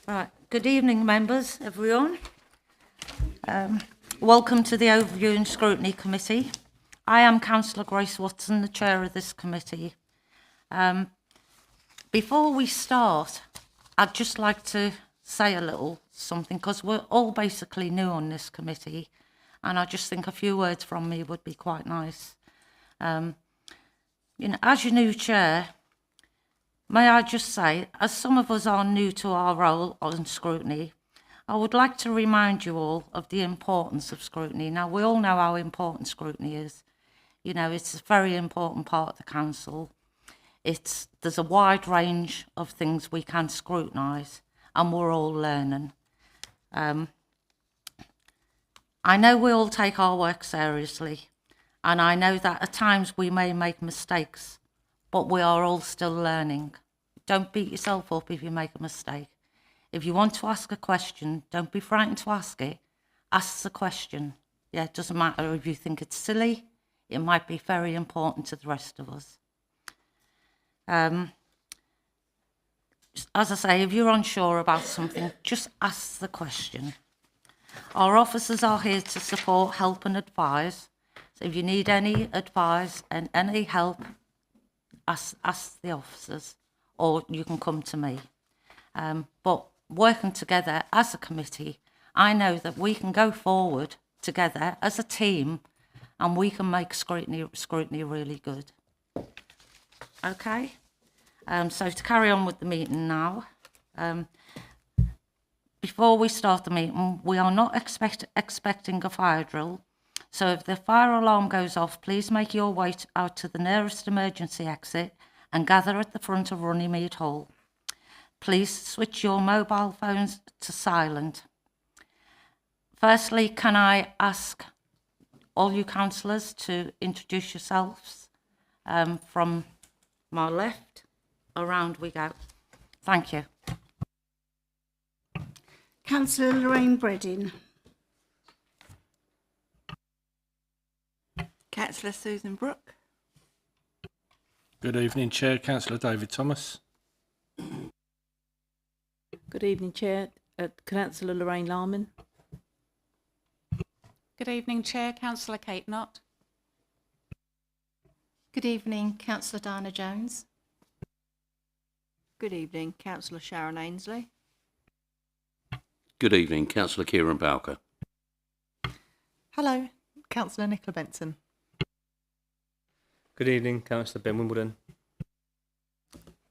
Right. Good evening, members, everyone. Welcome to the Overview and Scrutiny Committee. I am Councillor Grace Watson, the chair of this committee. Before we start, I'd just like to say a little something, because we're all basically new on this committee, and I just think a few words from me would be quite nice. As your new chair, may I just say, as some of us are new to our role on scrutiny, I would like to remind you all of the importance of scrutiny. Now, we all know how important scrutiny is. It's a very important part of the council. There's a wide range of things we can scrutinise, and we're all learning. I know we all take our work seriously, and I know that at times we may make mistakes, but we are all still learning. Don't beat yourself up if you make a mistake. If you want to ask a question, don't be frightened to ask it. Ask the question. Yeah, it doesn't matter if you think it's silly. It might be very important to the rest of us. As I say, if you're unsure about something, just ask the question. Our officers are here to support, help and advise. So if you need any advice and any help, ask the officers, or you can come to me. But working together as a committee, I know that we can go forward together as a team, and we can make scrutiny really good. Okay? So to carry on with the meeting now, before we start the meeting, we are not expecting a fire drill. So if the fire alarm goes off, please make your way out to the nearest emergency exit and gather at the front of Runnymede Hall. Please switch your mobile phones to silent. Firstly, can I ask all you councillors to introduce yourselves? From my left, around we go. Thank you. Councillor Lorraine Breddin. Councillor Susan Brooke. Good evening, Chair. Councillor David Thomas. Good evening, Chair. Councillor Lorraine Larman. Good evening, Chair. Councillor Kate Knott. Good evening, Councillor Diana Jones. Good evening, Councillor Sharon Ainsley. Good evening, Councillor Kieran Bowker. Hello, Councillor Nicola Benson. Good evening, Councillor Ben Wimbledon.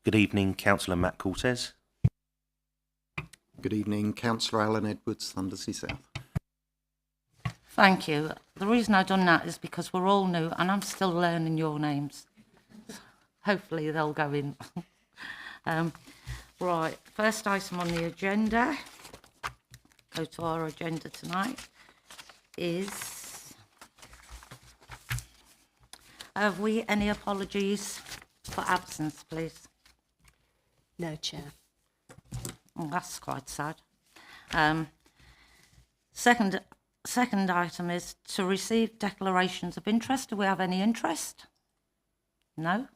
Good evening, Councillor Matt Cortez. Good evening, Councillor Alan Edwards, Thundersea South. Thank you. The reason I've done that is because we're all new and I'm still learning your names. Hopefully they'll go in. Right, first item on the agenda, go to our agenda tonight, is, have we any apologies for absence, please? No, Chair. Oh, that's quite sad. Second item is to receive declarations of interest. Do we have any interest? No?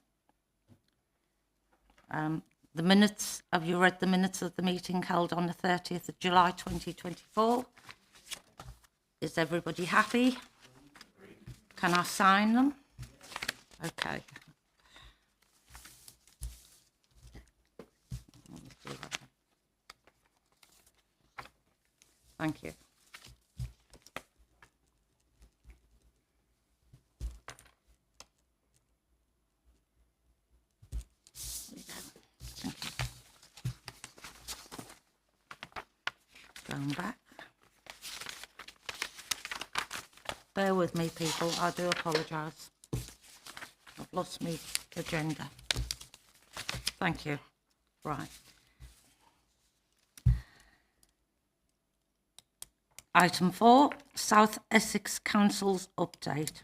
The minutes, have you read the minutes of the meeting held on the 30th of July 2024? Is everybody happy? Can I sign them? Okay. Thank you. Going back. Bear with me, people. I do apologise. I've lost my agenda. Thank you. Right. Item 4, South Essex Council's update.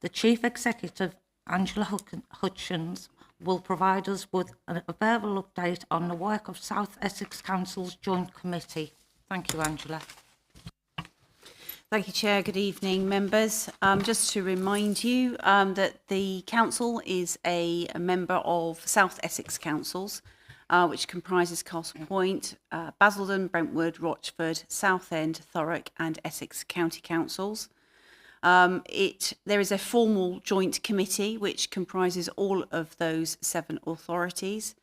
The Chief Executive, Angela Hutchins, will provide us with a verbal update on the work of South Essex Council's Joint Committee. Thank you, Angela. Thank you, Chair. Good evening, members. Just to remind you that the Council is a member of South Essex Councils, which comprises Castle Point, Basildon, Brentwood, Rochford, Southend, Thurrock and Essex County Councils. There is a formal joint committee which comprises all of those 7 authorities.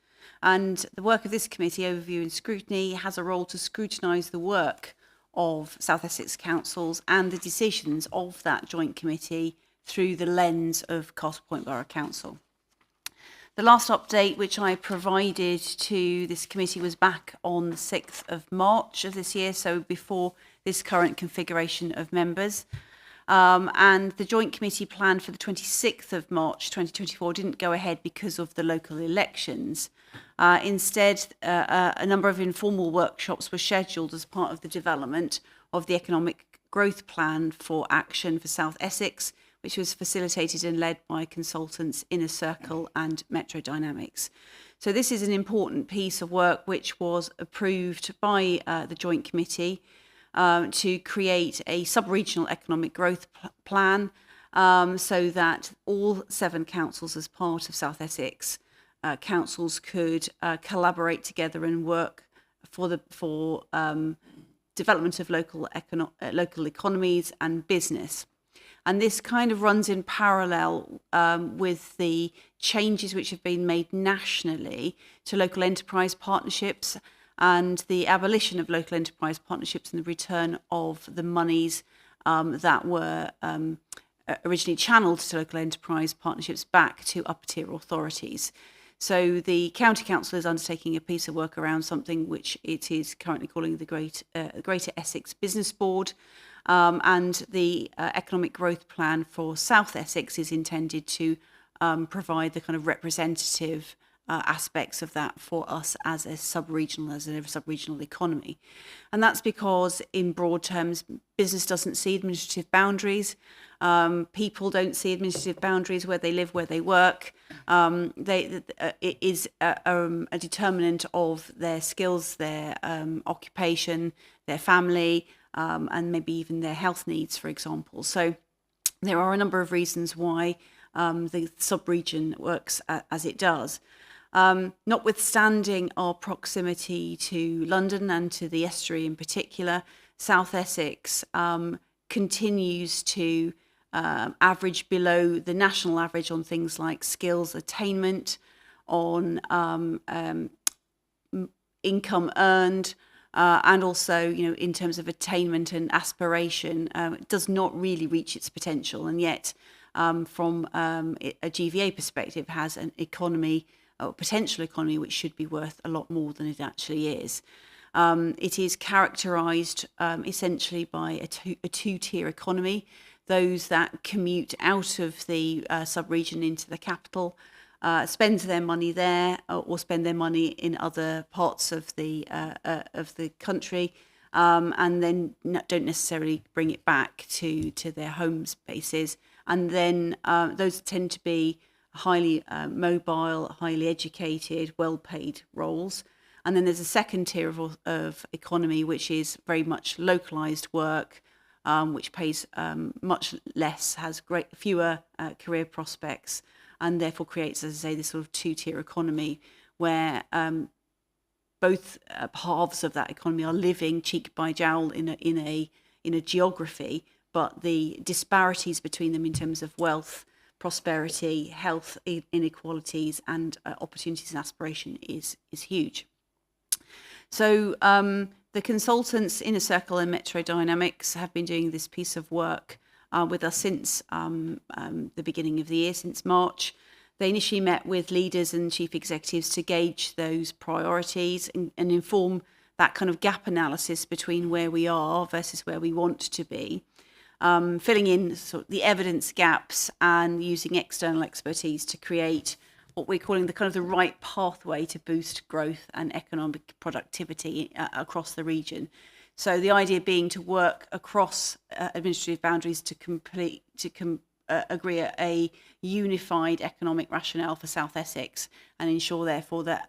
And the work of this committee, Overview and Scrutiny, has a role to scrutinise the work of South Essex councils and the decisions of that joint committee through the lens of Castle Point Borough Council. The last update which I provided to this committee was back on the 6th of March of this year, so before this current configuration of members. And the joint committee plan for the 26th of March 2024 didn't go ahead because of the local elections. Instead, a number of informal workshops were scheduled as part of the development of the economic growth plan for action for South Essex, which was facilitated and led by consultants Inner Circle and Metro Dynamics. So this is an important piece of work which was approved by the joint committee to create a sub-regional economic growth plan so that all 7 councils as part of South Essex councils could collaborate together and work for development of local economies and business. And this kind of runs in parallel with the changes which have been made nationally to local enterprise partnerships and the abolition of local enterprise partnerships and the return of the monies that were originally channeled to local enterprise partnerships back to upper tier authorities. So the County Council is undertaking a piece of work around something which it is currently calling the Greater Essex Business Board, and the economic growth plan for South Essex is intended to provide the kind of representative aspects of that for us as a sub-regional economy. And that's because, in broad terms, business doesn't see administrative boundaries. People don't see administrative boundaries where they live, where they work. It is a determinant of their skills, their occupation, their family, and maybe even their health needs, for example. So there are a number of reasons why the sub-region works as it does. Notwithstanding our proximity to London and to the estuary in particular, South Essex continues to average below the national average on things like skills attainment, on income earned, and also, in terms of attainment and aspiration, it does not really reach its potential, and yet, from a GVA perspective, has an economy, or potential economy, which should be worth a lot more than it actually is. It is characterised essentially by a two-tier economy. Those that commute out of the sub-region into the capital spend their money there, or spend their money in other parts of the country, and then don't necessarily bring it back to their home bases. And then those tend to be highly mobile, highly educated, well-paid roles. And then there's a second tier of economy, which is very much localised work, which pays much less, has fewer career prospects, and therefore creates, as I say, this sort of two-tier economy where both halves of that economy are living cheek by jowl in a geography, but the disparities between them in terms of wealth, prosperity, health inequalities, and opportunities and aspiration is huge. So the consultants Inner Circle and Metro Dynamics have been doing this piece of work with us since the beginning of the year, since March. They initially met with leaders and chief executives to gauge those priorities and inform that kind of gap analysis between where we are versus where we want to be. Filling in sort of the evidence gaps and using external expertise to create what we're calling the kind of the right pathway to boost growth and economic productivity across the region. So the idea being to work across administrative boundaries to agree a unified economic rationale for South Essex and ensure therefore that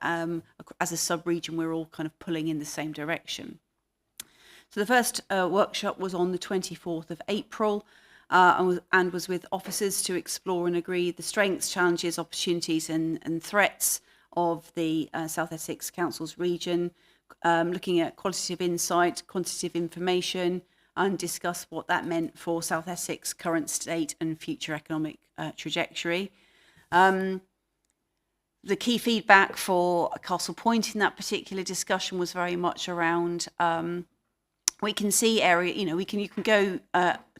as a sub-region we're all kind of pulling in the same direction. So the first workshop was on the 24th of April and was with officers to explore and agree the strengths, challenges, opportunities and threats of the South Essex Council's region, looking at qualitative insight, quantitative information, and discuss what that meant for South Essex current state and future economic trajectory. The key feedback for Castle Point in that particular discussion was very much around we can see area, you can go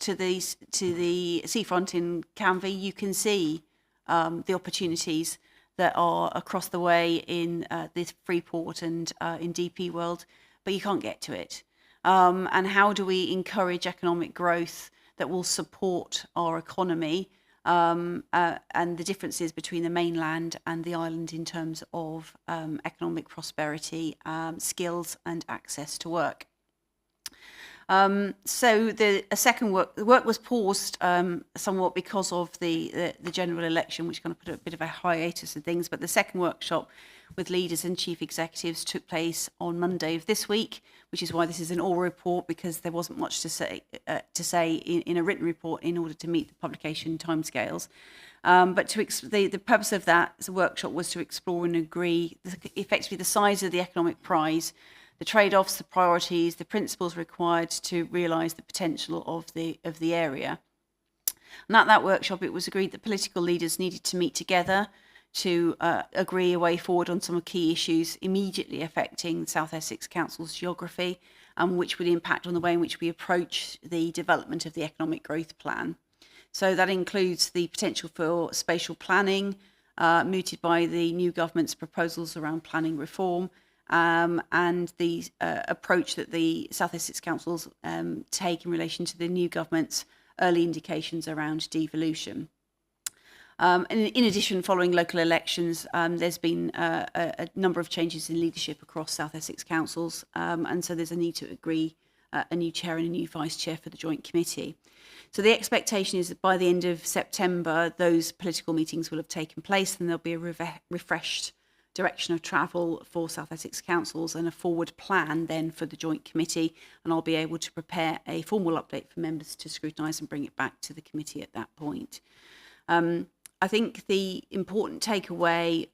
to the seafront in Canvey, you can see the opportunities that are across the way in this Freeport and in DP World, but you can't get to it. And how do we encourage economic growth that will support our economy and the differences between the mainland and the island in terms of economic prosperity, skills and access to work. So the work was paused somewhat because of the general election, which kind of put a bit of a hiatus in things. But the second workshop with leaders and chief executives took place on Monday of this week, which is why this is an oral report, because there wasn't much to say in a written report in order to meet the publication timescales. But the purpose of that workshop was to explore and agree effectively the size of the economic prize, the trade-offs, the priorities, the principles required to realise the potential of the area. And at that workshop, it was agreed that political leaders needed to meet together to agree a way forward on some key issues immediately affecting South Essex Council's geography, and which would impact on the way in which we approach the development of the economic growth plan. So that includes the potential for spatial planning, mooted by the new government's proposals around planning reform, and the approach that the South Essex Councils take in relation to the new government's early indications around devolution. And in addition, following local elections, there's been a number of changes in leadership across South Essex Councils, and so there's a need to agree a new chair and a new vice chair for the joint committee. So the expectation is that by the end of September, those political meetings will have taken place, and there'll be a refreshed direction of travel for South Essex Councils and a forward plan then for the joint committee, and I'll be able to prepare a formal update for members to scrutinise and bring it back to the committee at that point. I think the important takeaway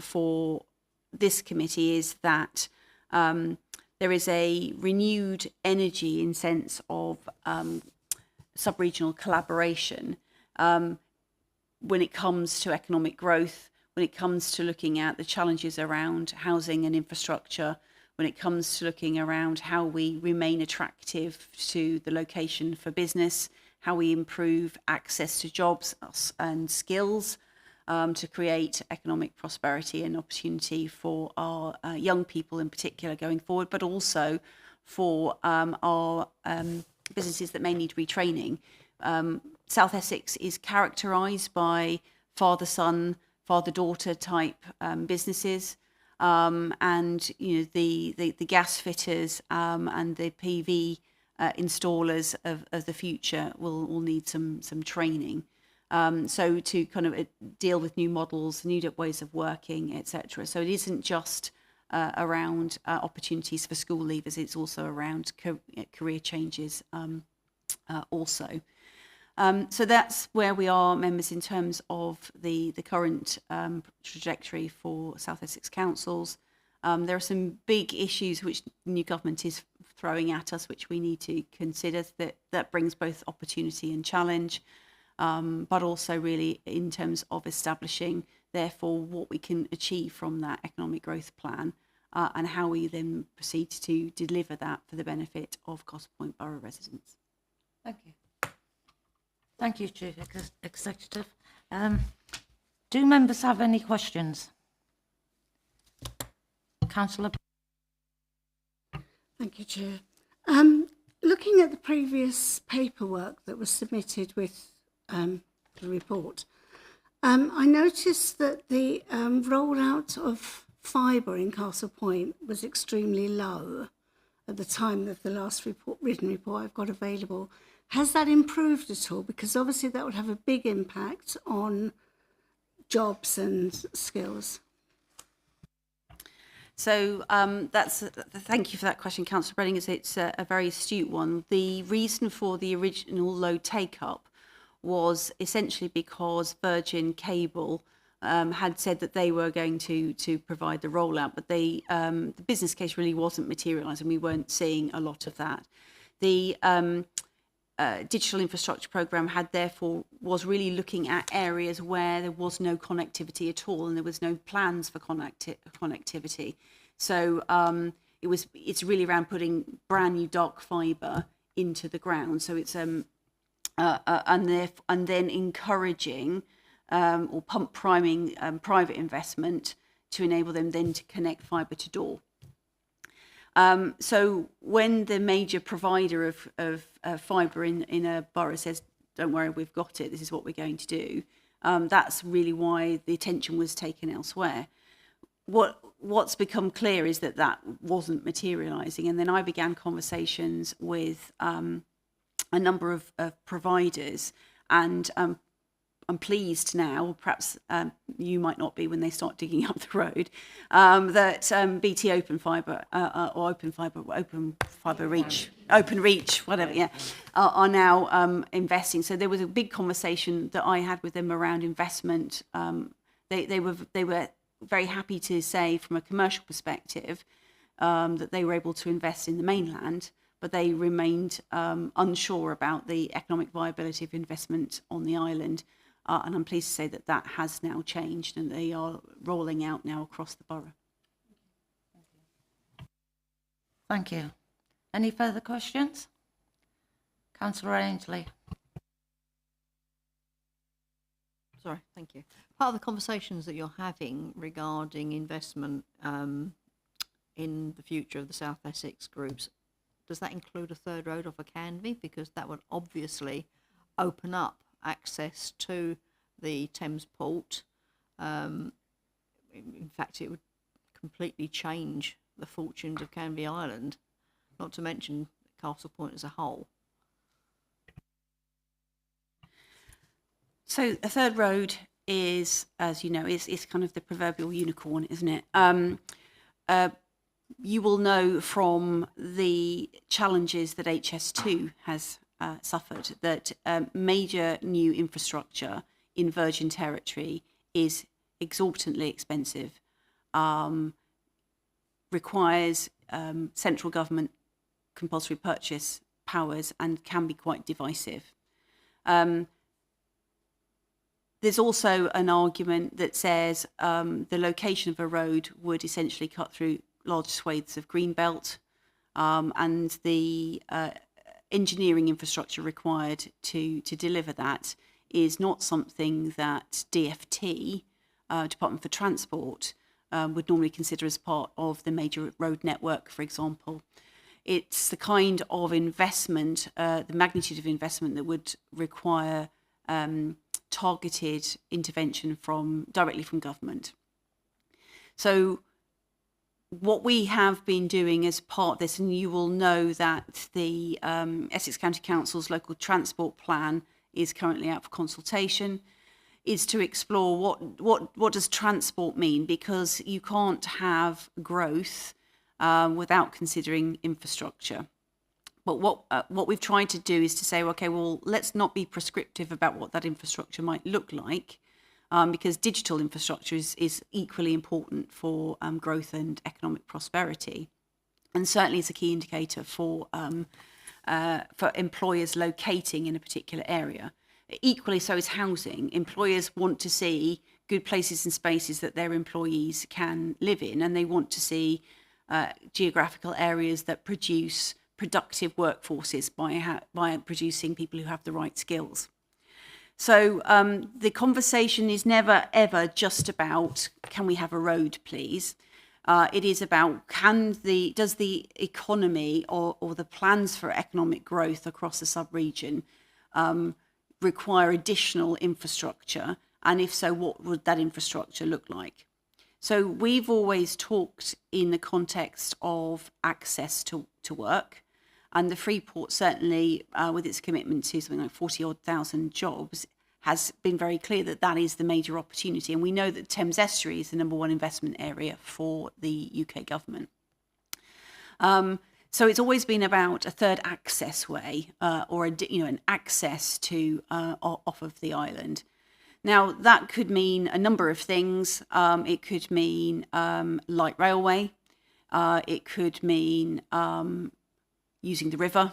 for this committee is that there is a renewed energy in sense of sub-regional collaboration when it comes to economic growth, when it comes to looking at the challenges around housing and infrastructure, when it comes to looking around how we remain attractive to the location for business, how we improve access to jobs and skills to create economic prosperity and opportunity for our young people in particular going forward, but also for our businesses that may need retraining. South Essex is characterised by father-son, father-daughter type businesses, and the gas fitters and the PV installers of the future will need some training. So to kind of deal with new models, new ways of working, etc. So it isn't just around opportunities for school leavers, it's also around career changes also. So that's where we are, members, in terms of the current trajectory for South Essex Councils. There are some big issues which the new government is throwing at us, which we need to consider. That brings both opportunity and challenge, but also really in terms of establishing, therefore, what we can achieve from that economic growth plan and how we then proceed to deliver that for the benefit of Castle Point Borough residents. Thank you. Thank you, Chief Executive. Do members have any questions? Councillor. Thank you, Chair. Looking at the previous paperwork that was submitted with the report, I noticed that the rollout of fibre in Castle Point was extremely low at the time of the last written report I've got available. Has that improved at all? Because obviously that would have a big impact on jobs and skills. So thank you for that question, Councillor Bredding, as it's a very astute one. The reason for the original low take-up was essentially because Virgin Cable had said that they were going to provide the rollout, but the business case really wasn't materialised, and we weren't seeing a lot of that. The digital infrastructure programme was really looking at areas where there was no connectivity at all, and there was no plans for connectivity. So it's really around putting brand new dark fibre into the ground. So it's and then encouraging or pump priming private investment to enable them then to connect fibre to door. So when the major provider of fibre in a borough says, "Don't worry, we've got it. This is what we're going to do," that's really why the attention was taken elsewhere. What's become clear is that wasn't materialising, and then I began conversations with a number of providers, and I'm pleased now, perhaps you might not be when they start digging up the road, that BT Open Fibre or Open Fibre Reach, Open Reach, whatever, yeah, are now investing. So there was a big conversation that I had with them around investment. They were very happy to say, from a commercial perspective, that they were able to invest in the mainland, but they remained unsure about the economic viability of investment on the island. And I'm pleased to say that has now changed, and they are rolling out now across the borough. Thank you. Any further questions? Councillor Ainsley. Sorry, thank you. Part of the conversations that you're having regarding investment in the future of the South Essex groups, does that include a third road off of Canvey? Because that would obviously open up access to the Thames port. In fact, it would completely change the fortunes of Canvey Island, not to mention Castle Point as a whole. So a third road is, as you know, is kind of the proverbial unicorn, isn't it? You will know from the challenges that HS2 has suffered that major new infrastructure in virgin territory is exorbitantly expensive, requires central government compulsory purchase powers, and can be quite divisive. There's also an argument that says the location of a road would essentially cut through large swathes of greenbelt, and the engineering infrastructure required to deliver that is not something that DFT, Department for Transport, would normally consider as part of the major road network, for example. It's the kind of investment, the magnitude of investment that would require targeted intervention directly from government. So what we have been doing as part of this, and you will know that the Essex County Council's local transport plan is currently out for consultation, is to explore what does transport mean, because you can't have growth without considering infrastructure. But what we've tried to do is to say, okay, well, let's not be prescriptive about what that infrastructure might look like, because digital infrastructure is equally important for growth and economic prosperity, and certainly is a key indicator for employers locating in a particular area. Equally so is housing. Employers want to see good places and spaces that their employees can live in, and they want to see geographical areas that produce productive workforces by producing people who have the right skills. So the conversation is never, ever just about, can we have a road, please? It is about, does the economy or the plans for economic growth across the sub-region require additional infrastructure? And if so, what would that infrastructure look like? So we've always talked in the context of access to work. And the Freeport, certainly with its commitment to something like 40,000 jobs, has been very clear that that is the major opportunity. And we know that Thames Estuary is the number one investment area for the UK government. So it's always been about a third access way or an access to off of the island. Now, that could mean a number of things. It could mean light railway. It could mean using the river.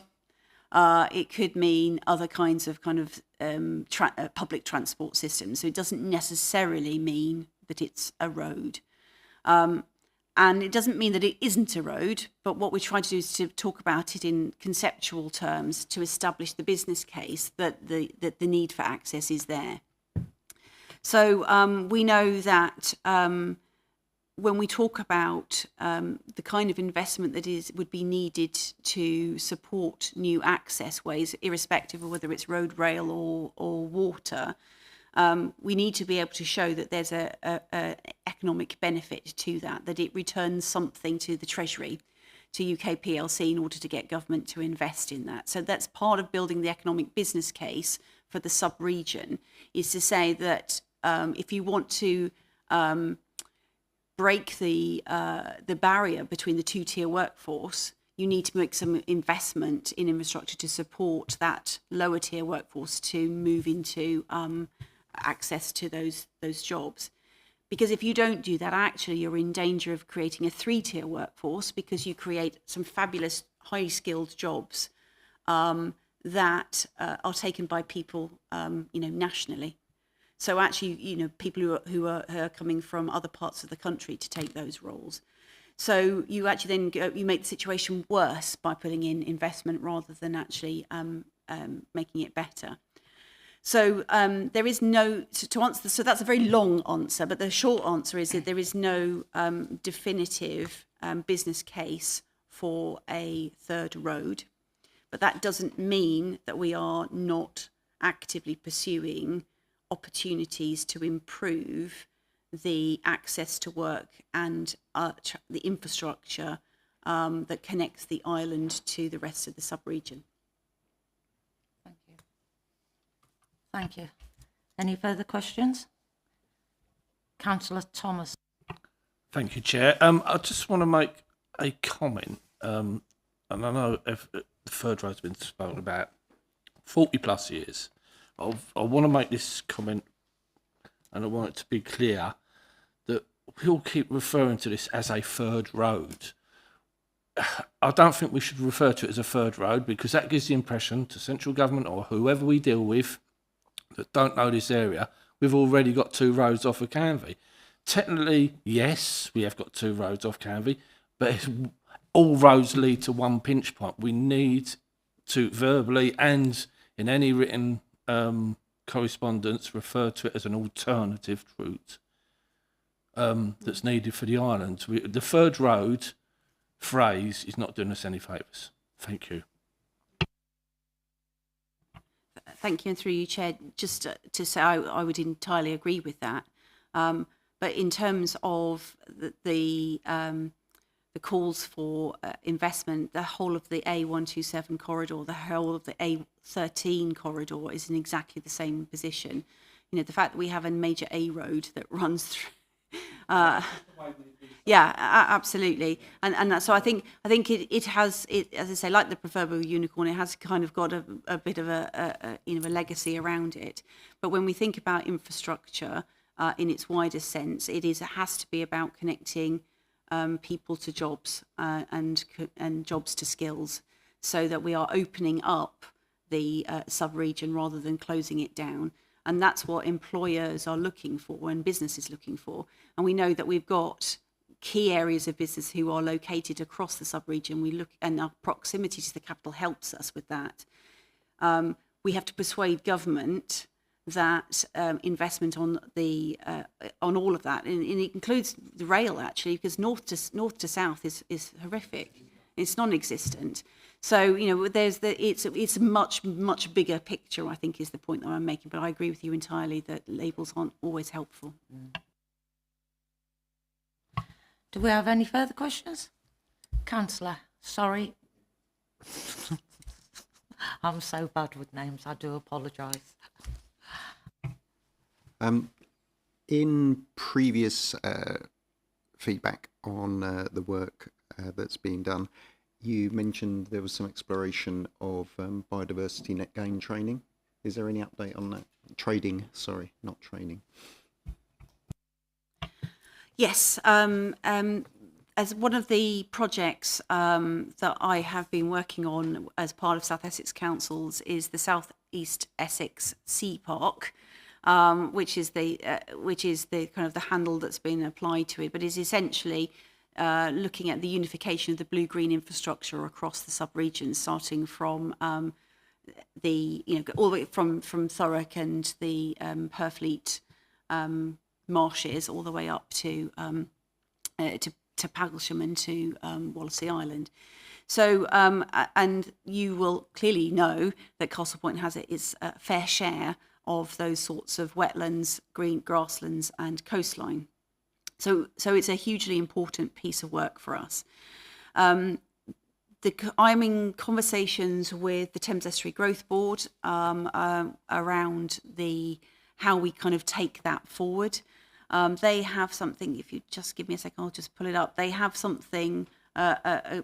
It could mean other kinds of public transport systems. So it doesn't necessarily mean that it's a road. And it doesn't mean that it isn't a road, but what we're trying to do is to talk about it in conceptual terms to establish the business case that the need for access is there. So we know that when we talk about the kind of investment that would be needed to support new access ways, irrespective of whether it's road, rail or water, we need to be able to show that there's a economic benefit to that it returns something to the Treasury, to UK PLC, in order to get government to invest in that. So that's part of building the economic business case for the sub-region, is to say that if you want to break the barrier between the two-tier workforce, you need to make some investment in infrastructure to support that lower-tier workforce to move into access to those jobs. Because if you don't do that, actually you're in danger of creating a three-tier workforce, because you create some fabulous highly skilled jobs that are taken by people nationally. So actually, people who are coming from other parts of the country to take those roles. So you actually then you make the situation worse by putting in investment rather than actually making it better. So there is no, to answer, so that's a very long answer, but the short answer is that there is no definitive business case for a third road. But that doesn't mean that we are not actively pursuing opportunities to improve the access to work and the infrastructure that connects the island to the rest of the sub-region. Thank you. Thank you. Any further questions? Councillor Thomas. Thank you, Chair. I just want to make a comment, and I know the third road's been spoken about 40 plus years. I want to make this comment, and I want it to be clear that we all keep referring to this as a third road. I don't think we should refer to it as a third road, because that gives the impression to central government or whoever we deal with that don't know this area, we've already got two roads off of Canvey. Technically, yes, we have got two roads off Canvey, but all roads lead to one pinch point. We need to verbally and in any written correspondence refer to it as an alternative route that's needed for the island. The third road phrase is not doing us any favours. Thank you. Thank you, and through you, Chair, just to say I would entirely agree with that. But in terms of the calls for investment, the whole of the A127 corridor, the whole of the A13 corridor is in exactly the same position. The fact that we have a major A road that runs through. Yeah, absolutely, and so I think it has, as I say, like the proverbial unicorn, it has kind of got a bit of a legacy around it. But when we think about infrastructure in its wider sense, it has to be about connecting people to jobs and jobs to skills, so that we are opening up the sub-region rather than closing it down. And that's what employers are looking for and business is looking for. And we know that we've got key areas of business who are located across the sub-region. And our proximity to the capital helps us with that. We have to persuade government that investment on all of that, and it includes the rail actually, because north to south is horrific. It's non-existent. So it's a much bigger picture, I think, is the point that I'm making. But I agree with you entirely that labels aren't always helpful. Do we have any further questions? Councillor, sorry. I'm so bad with names, I do apologise. In previous feedback on the work that's being done, you mentioned there was some exploration of biodiversity net gain training. Is there any update on that? Trading, sorry, not training. Yes, as one of the projects that I have been working on as part of South Essex Councils is the South East Essex Sea Park, which is the kind of the handle that's been applied to it, but is essentially looking at the unification of the blue-green infrastructure across the sub-regions, starting from all the way from Thurrock and the Benfleet marshes all the way up to Paglesham and to Wallasey Island. So, and you will clearly know that Castle Point has its fair share of those sorts of wetlands, green grasslands and coastline. So it's a hugely important piece of work for us. I'm in conversations with the Thames Estuary Growth Board around how we kind of take that forward. They have something, if you just give me a second, I'll just pull it up. They have something, a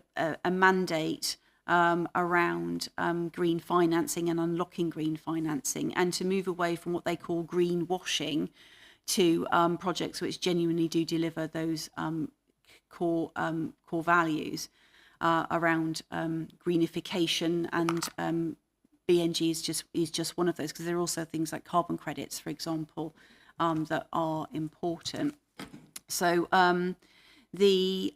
mandate around green financing and unlocking green financing, and to move away from what they call greenwashing to projects which genuinely do deliver those core values around greenification, and BNG is just one of those, because there are also things like carbon credits, for example, that are important. So the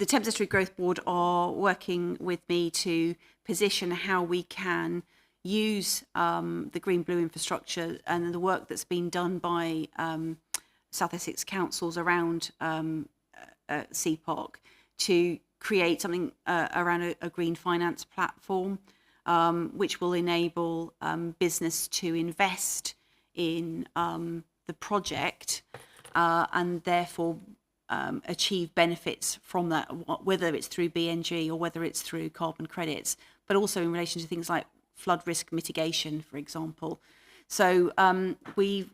Thames Estuary Growth Board are working with me to position how we can use the green-blue infrastructure and the work that's been done by South Essex councils around Sea Park to create something around a green finance platform, which will enable business to invest in the project and therefore achieve benefits from that, whether it's through BNG or whether it's through carbon credits, but also in relation to things like flood risk mitigation, for example. So we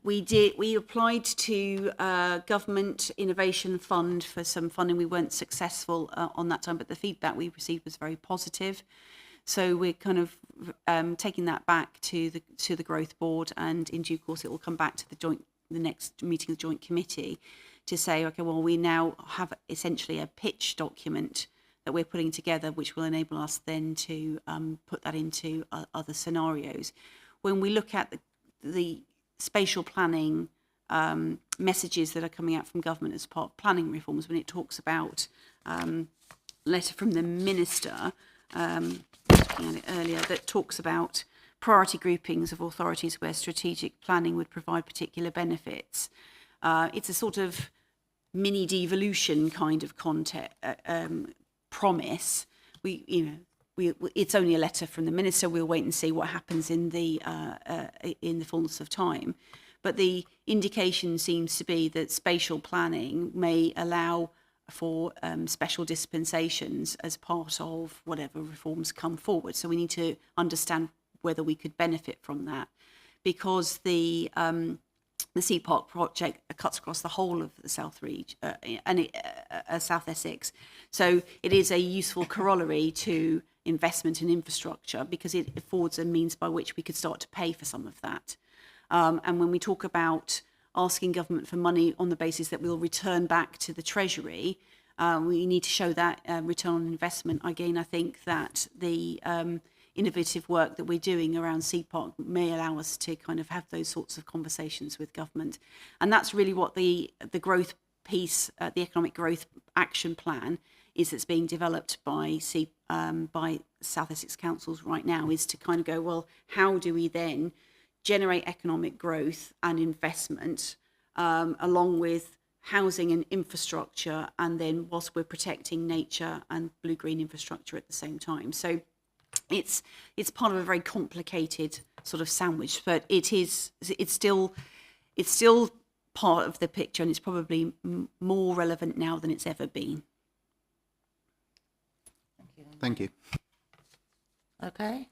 applied to Government Innovation Fund for some funding. We weren't successful on that time, but the feedback we received was very positive. So we're kind of taking that back to the Growth Board, and in due course it will come back to the next meeting of the Joint Committee to say, okay, well, we now have essentially a pitch document that we're putting together, which will enable us then to put that into other scenarios. When we look at the spatial planning messages that are coming out from government as part of planning reforms, when it talks about letter from the minister, looking at it earlier, that talks about priority groupings of authorities where strategic planning would provide particular benefits. It's a sort of mini devolution kind of promise. It's only a letter from the minister. We'll wait and see what happens in the fullness of time. But the indication seems to be that spatial planning may allow for special dispensations as part of whatever reforms come forward. So we need to understand whether we could benefit from that, because the Sea Park project cuts across the whole of the South region and South Essex. So it is a useful corollary to investment in infrastructure, because it affords a means by which we could start to pay for some of that. And when we talk about asking government for money on the basis that we'll return back to the Treasury, we need to show that return on investment. Again, I think that the innovative work that we're doing around Sea Park may allow us to kind of have those sorts of conversations with government. And that's really what the growth piece, the economic growth action plan is, that's being developed by South Essex councils right now, is to kind of go, well, how do we then generate economic growth and investment along with housing and infrastructure, and then whilst we're protecting nature and blue-green infrastructure at the same time. So it's part of a very complicated sort of sandwich, but it's still part of the picture, and it's probably more relevant now than it's ever been. Thank you. Okay.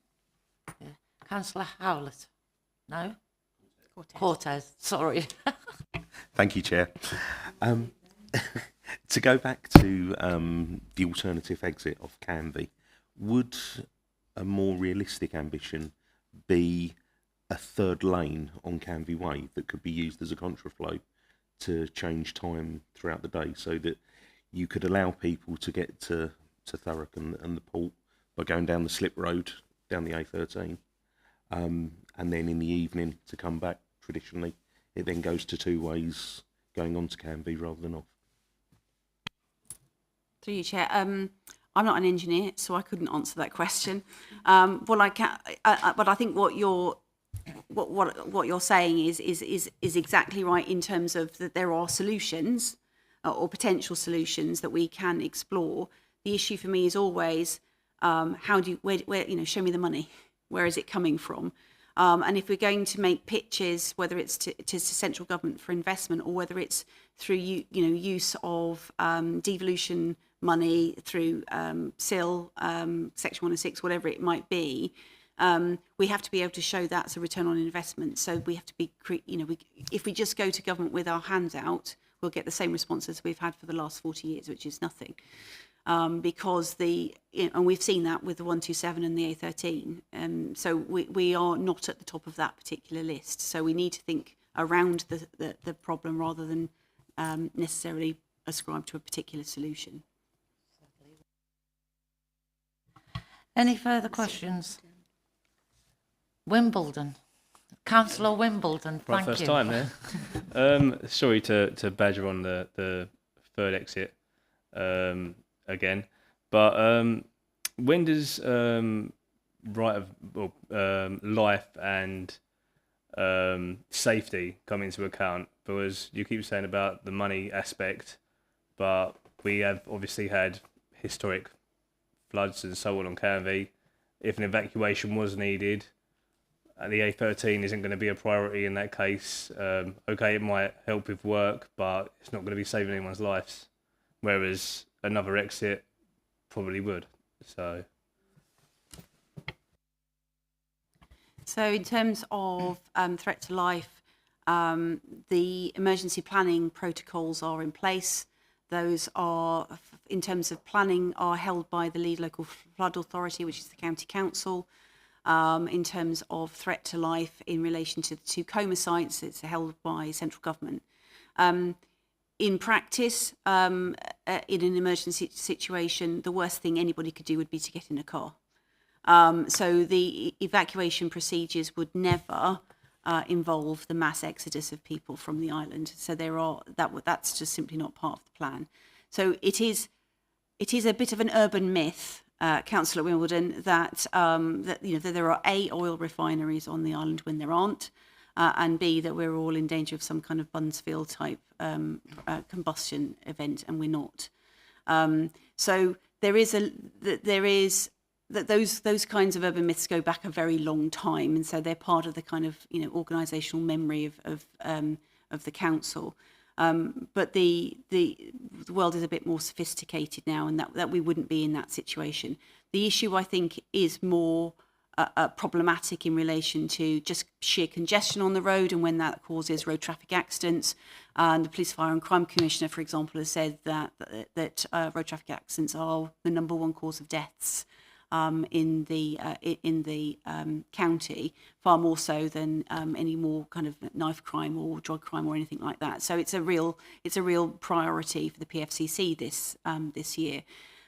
Yeah. Councillor Howlett. No? Cortez. Sorry. Thank you, Chair. To go back to the alternative exit of Canvey, would a more realistic ambition be a third lane on Canvey Way that could be used as a contraflow to change time throughout the day, so that you could allow people to get to Thurrock and the port by going down the slip road down the A13, and then in the evening to come back? Traditionally, it then goes to two ways going on to Canvey rather than off. Through you, Chair. I'm not an engineer, so I couldn't answer that question. What I can, but I think what you're saying is exactly right in terms of that there are solutions or potential solutions that we can explore. The issue for me is always how do you, where show me the money. Where is it coming from? And if we're going to make pitches, whether it's to central government for investment or whether it's through use of devolution money through SIL, Section 106, whatever it might be, we have to be able to show that's a return on investment. So we have to be, if we just go to government with our hands out, we'll get the same responses we've had for the last 40 years, which is nothing. Because and we've seen that with the 127 and the A13. So we are not at the top of that particular list. So we need to think around the problem rather than necessarily ascribe to a particular solution. Any further questions? Wimbledon. Councillor Wimbledon, Right, thank first you. time there. Sorry to badger on the third exit again, but when does right of life and safety come into account? Because you keep saying about the money aspect, but we have obviously had historic floods and so on Canvey. If an evacuation was needed, the A13 isn't going to be a priority in that case. Okay, it might help with work, but it's not going to be saving anyone's lives. Whereas another exit probably would. So in terms of threat to life, the emergency planning protocols are in place. Those are, in terms of planning, are held by the lead local flood authority, which is the county council. In terms of threat to life in relation to the two coma sites, it's held by central government. In practice, in an emergency situation, the worst thing anybody could do would be to get in a car. So the evacuation procedures would never involve the mass exodus of people from the island. So that's just simply not part of the plan. So it is a bit of an urban myth, Councillor Wimbledon, that there are A, oil refineries on the island when there aren't, and B, that we're all in danger of some kind of Bunsfield type combustion event, and we're not. So those kinds of urban myths go back a very long time, and so they're part of the kind of organisational memory of the council. But the world is a bit more sophisticated now, and that we wouldn't be in that situation. The issue, I think, is more problematic in relation to just sheer congestion on the road and when that causes road traffic accidents. And the Police, Fire and Crime Commissioner, for example, has said that road traffic accidents are the number one cause of deaths in the county, far more so than any more kind of knife crime or drug crime or anything like that. So it's a real priority for the PFCC this year.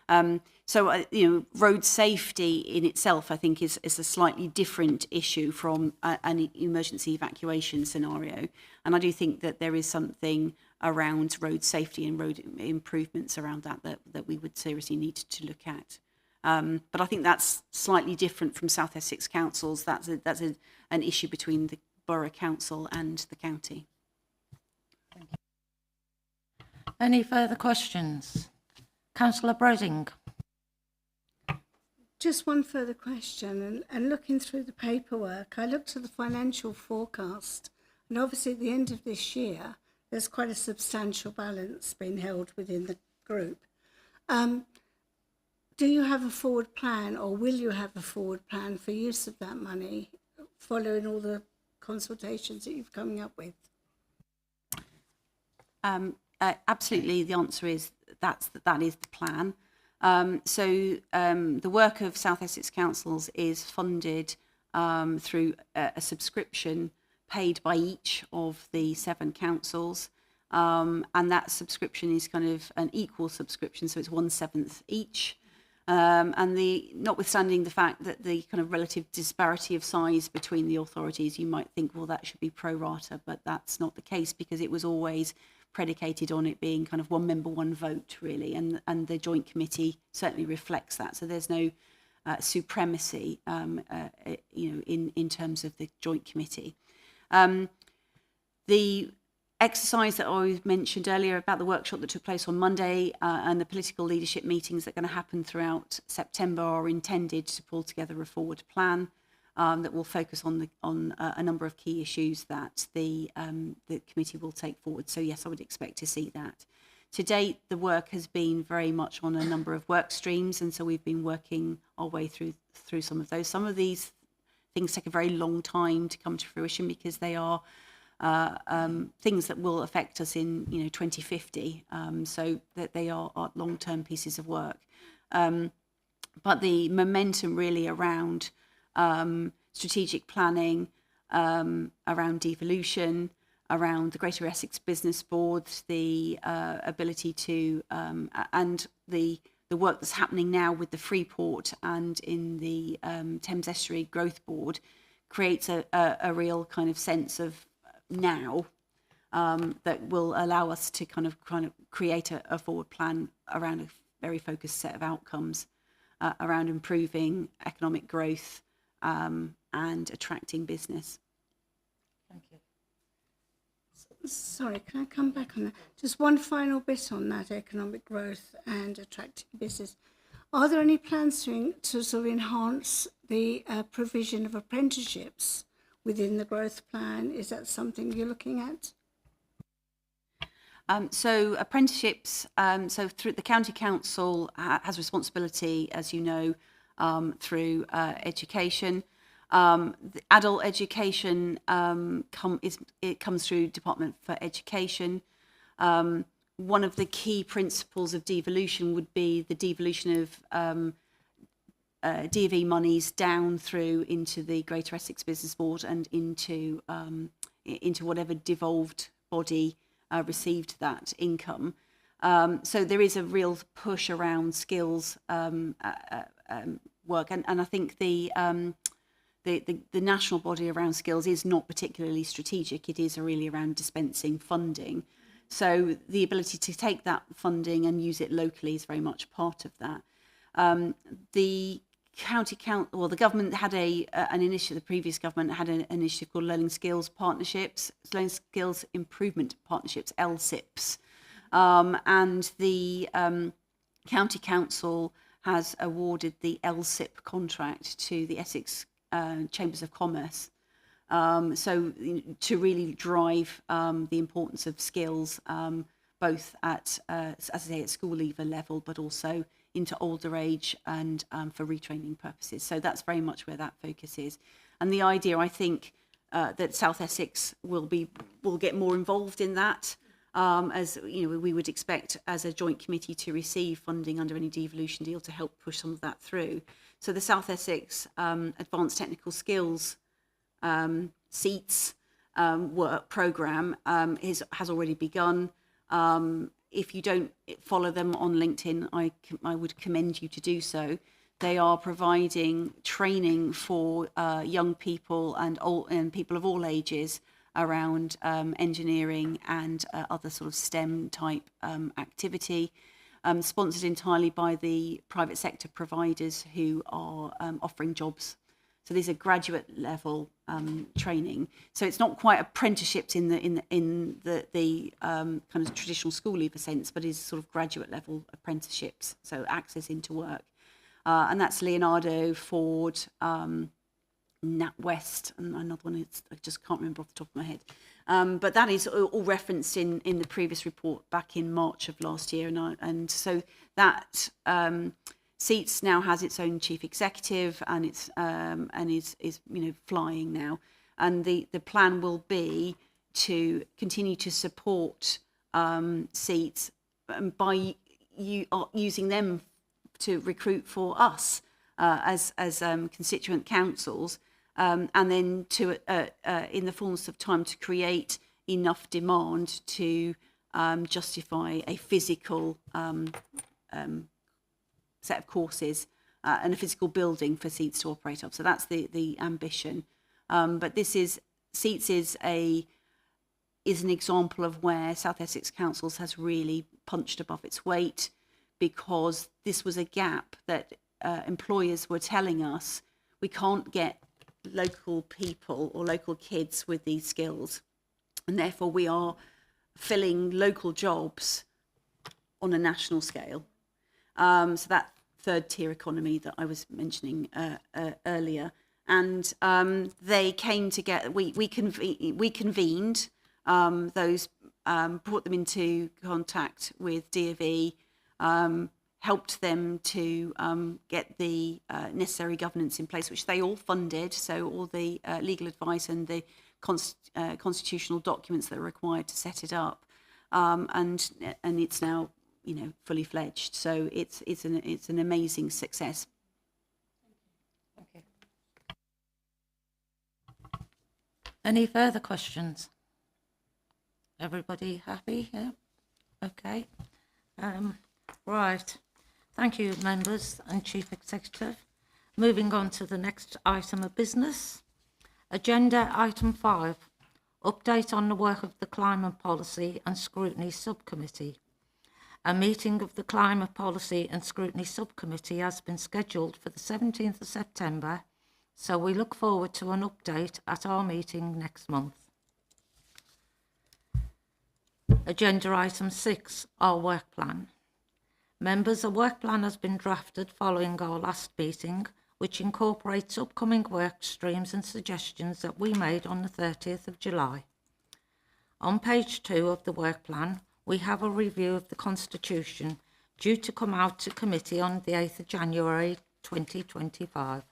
Road safety in itself, I think, is a slightly different issue from an emergency evacuation scenario. And I do think that there is something around road safety and road improvements around that we would seriously need to look at. But I think that's slightly different from South Essex councils. That's an issue between the Borough Council and the county. Thank you. Any further questions? Councillor Broding. Just one further question, and looking through the paperwork, I looked at the financial forecast, and obviously at the end of this year, there's quite a substantial balance being held within the group. Do you have a forward plan, or will you have a forward plan for use of that money, following all the consultations that you're coming up with? absolutely, the answer is that is the plan. The work of South Essex councils is funded through a subscription paid by each of the 7 councils, and that subscription is kind of an equal subscription, so it's 1/7 each. And notwithstanding the fact that the kind of relative disparity of size between the authorities, you might think, well, that should be pro rata, but that's not the case, because it was always predicated on it being kind of one member, one vote, really, and the joint committee certainly reflects that. So there's no supremacy, in terms of the joint committee. The exercise that I mentioned earlier about the workshop that took place on Monday and the political leadership meetings that are going to happen throughout September are intended to pull together a forward plan that will focus on a number of key issues that the committee will take forward. So yes, I would expect to see that. To date, the work has been very much on a number of work streams, and so we've been working our way through some of those. Some of these things take a very long time to come to fruition because they are things that will affect us in 2050, so that they are long-term pieces of work. But the momentum really around strategic planning, around devolution, around the Greater Essex Business Board, the ability to and the work that's happening now with the Freeport and in the Thames Estuary Growth Board creates a real kind of sense of now that will allow us to kind of create a forward plan around a very focused set of outcomes around improving economic growth and attracting business. Thank you. Sorry, can I come back on that? Just one final bit on that economic growth and attracting business. Are there any plans to sort of enhance the provision of apprenticeships within the growth plan? Is that something you're looking at? So apprenticeships, so through the county council has responsibility, as you know, through education. The adult education comes through Department for Education. One of the key principles of devolution would be the devolution of DV monies down through into the Greater Essex Business Board and into whatever devolved body received that income. So there is a real push around skills work, and I think the national body around skills is not particularly strategic. It is really around dispensing funding. So the ability to take that funding and use it locally is very much part of that. The the government had an initiative. The previous government had an initiative called Learning Skills Partnerships, Learning Skills Improvement Partnerships, LSIPs, and the county council has awarded the LSIP contract to the Essex Chambers of Commerce. So to really drive the importance of skills, both at, as I say, at school leaver level, but also into older age and for retraining purposes. So that's very much where that focus is. And the idea, I think, that South Essex will get more involved in that, as we would expect as a joint committee to receive funding under any devolution deal to help push some of that through. So the South Essex Advanced Technical Skills seats work programme has already begun. If you don't follow them on LinkedIn, I would commend you to do so. They are providing training for young people and people of all ages around engineering and other sort of STEM type activity, sponsored entirely by the private sector providers who are offering jobs. So these are graduate level training. So it's not quite apprenticeships in the kind of traditional school leaver sense, but is sort of graduate level apprenticeships. So access into work, and that's Leonardo, Ford, NatWest, and another one I just can't remember off the top of my head. But that is all referenced in the previous report back in March of last year, and so that. Seats now has its own chief executive and it's is flying now, and the plan will be to continue to support seats by using them to recruit for us as constituent councils, and then to in the fullness of time to create enough demand to justify a physical set of courses and a physical building for seats to operate off. So that's the ambition. But seats is an example of where South Essex Councils has really punched above its weight, because this was a gap that employers were telling us we can't get local people or local kids with these skills, and therefore we are filling local jobs on a national scale. So that third tier economy that I was mentioning earlier, and they came together. We convened those, brought them into contact with DfE, helped them to get the necessary governance in place, which they all funded. So all the legal advice and the constitutional documents that are required to set it up, and it's now fully fledged. So it's an amazing success. Thank you. Any further questions? Everybody happy? Yeah. Okay. Right. Thank you, members and Chief Executive. Moving on to the next item of business. Agenda item 5, update on the work of the Climate Policy and Scrutiny Subcommittee. A meeting of the Climate Policy and Scrutiny Subcommittee has been scheduled for the 17th of September, so we look forward to an update at our meeting next month. Agenda item 6, our work plan. Members, a work plan has been drafted following our last meeting, which incorporates upcoming work streams and suggestions that we made on the 30th of July. On page 2 of the work plan, we have a review of the Constitution due to come out to committee on the 8th of January 2025.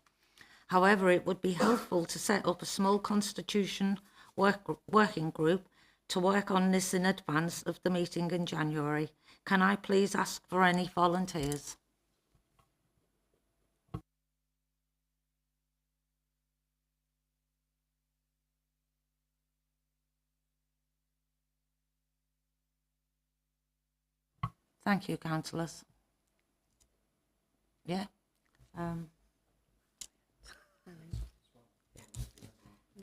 However, it would be helpful to set up a small Constitution working group to work on this in advance of the meeting in January. Can I please ask for any volunteers? Thank you, councillors. Yeah. Yeah,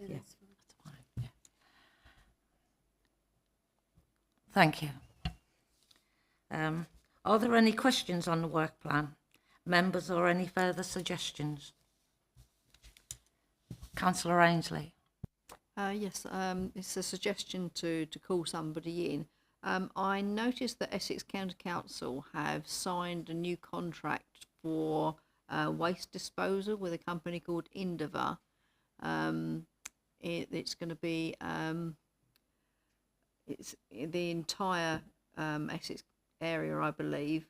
that's fine. Yeah. Thank you. Are there any questions on the work plan, members, or any further suggestions? Councillor Ainsley. Yes, it's a suggestion to call somebody in. I noticed that Essex County Council have signed a new contract for waste disposal with a company called Indova. It's going to be it's the entire Essex area, I believe,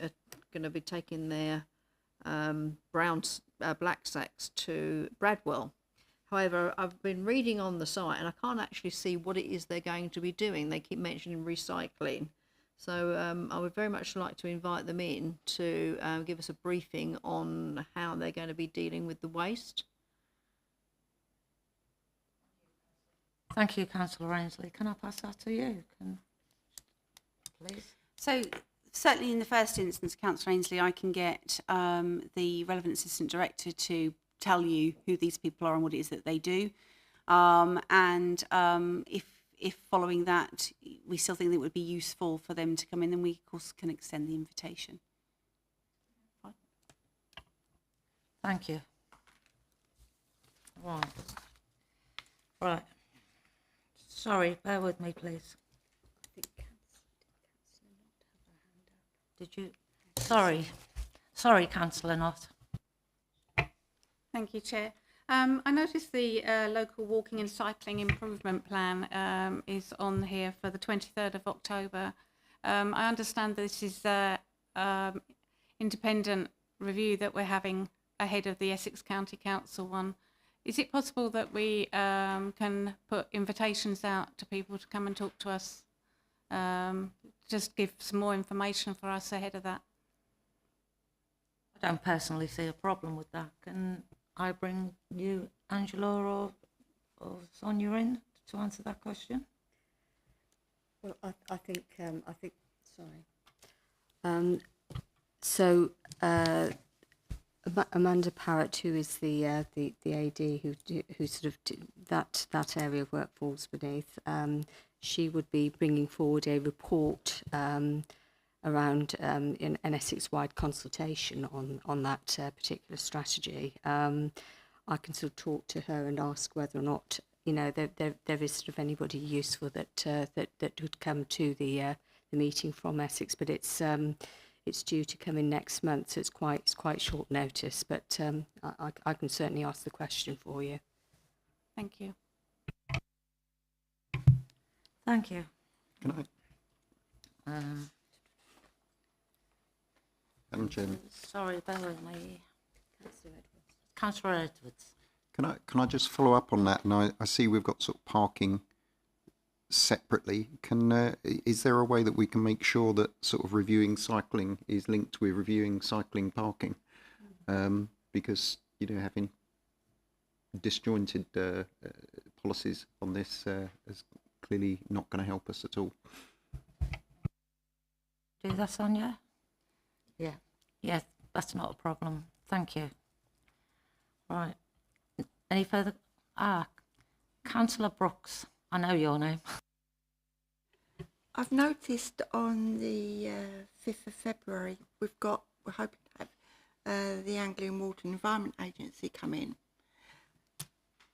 are going to be taking their black sacks to Bradwell. However, I've been reading on the site and I can't actually see what it is they're going to be doing. They keep mentioning recycling. So I would very much like to invite them in to give us a briefing on how they're going to be dealing with the waste. Thank you, Councillor Ainsley. Can I pass that to you? Please. So certainly in the first instance, Councillor Ainsley, I can get the relevant Assistant Director to tell you who these people are and what it is that they do. If following that, we still think that it would be useful for them to come in, then we, of course, can extend the invitation. Thank you. Right. Sorry, bear with me, please. Did you? Sorry, Councillor Knott. Thank you, Chair. I noticed the local walking and cycling improvement plan is on here for the 23rd of October. I understand this is an independent review that we're having ahead of the Essex County Council one. Is it possible that we can put invitations out to people to come and talk to us just give some more information for us ahead of that. I don't personally see a problem with that. Can I bring you, Angela or Sonia, in to answer that question? Well, I think, so Amanda Parrott, who is the AD who sort of that area of work falls beneath, she would be bringing forward a report around an Essex-wide consultation on that particular strategy. I can sort of talk to her and ask whether or not there is sort of anybody useful that would come to the meeting from Essex, but it's due to come in next month, so it's quite short notice. But I can certainly ask the question for you. Thank you. Thank you. Can I? Madam Chairman. Sorry, bear with me. Councillor Edwards. Can I just follow up on that? And I see we've got sort of parking separately. Is there a way that we can make sure that sort of reviewing cycling is linked with reviewing cycling parking? Because having disjointed policies on this is clearly not going to help us at all. Do that, Sonia? Yeah. Yeah, that's not a problem. Thank you. Right. Any further? Councillor Brooks. I know your name. I've noticed on the 5th of February, we're hoping to have the Anglian Water and Environment Agency come in.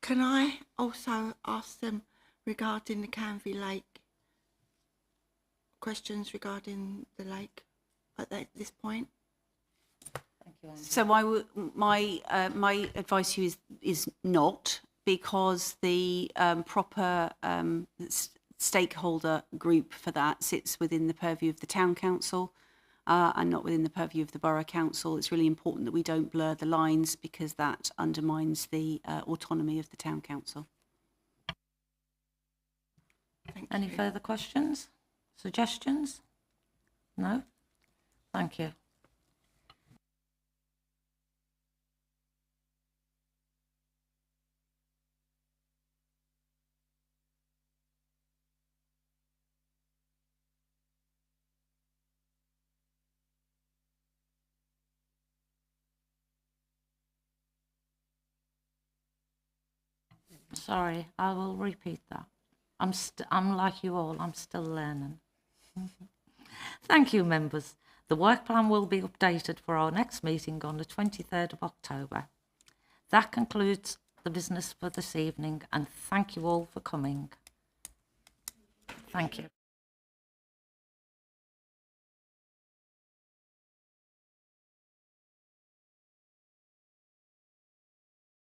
Can I also ask them regarding the Canvey Lake, questions regarding the lake at this point? Thank you, Andy. So my advice to you is not, because the proper stakeholder group for that sits within the purview of the town council and not within the purview of the borough council. It's really important that we don't blur the lines, because that undermines the autonomy of the town council. Any further questions? Suggestions? No? Thank you. Sorry, I will repeat that. I'm like you all, I'm still learning. Thank you, members. The work plan will be updated for our next meeting on the 23rd of October. That concludes the business for this evening, and thank you all for coming. Thank you.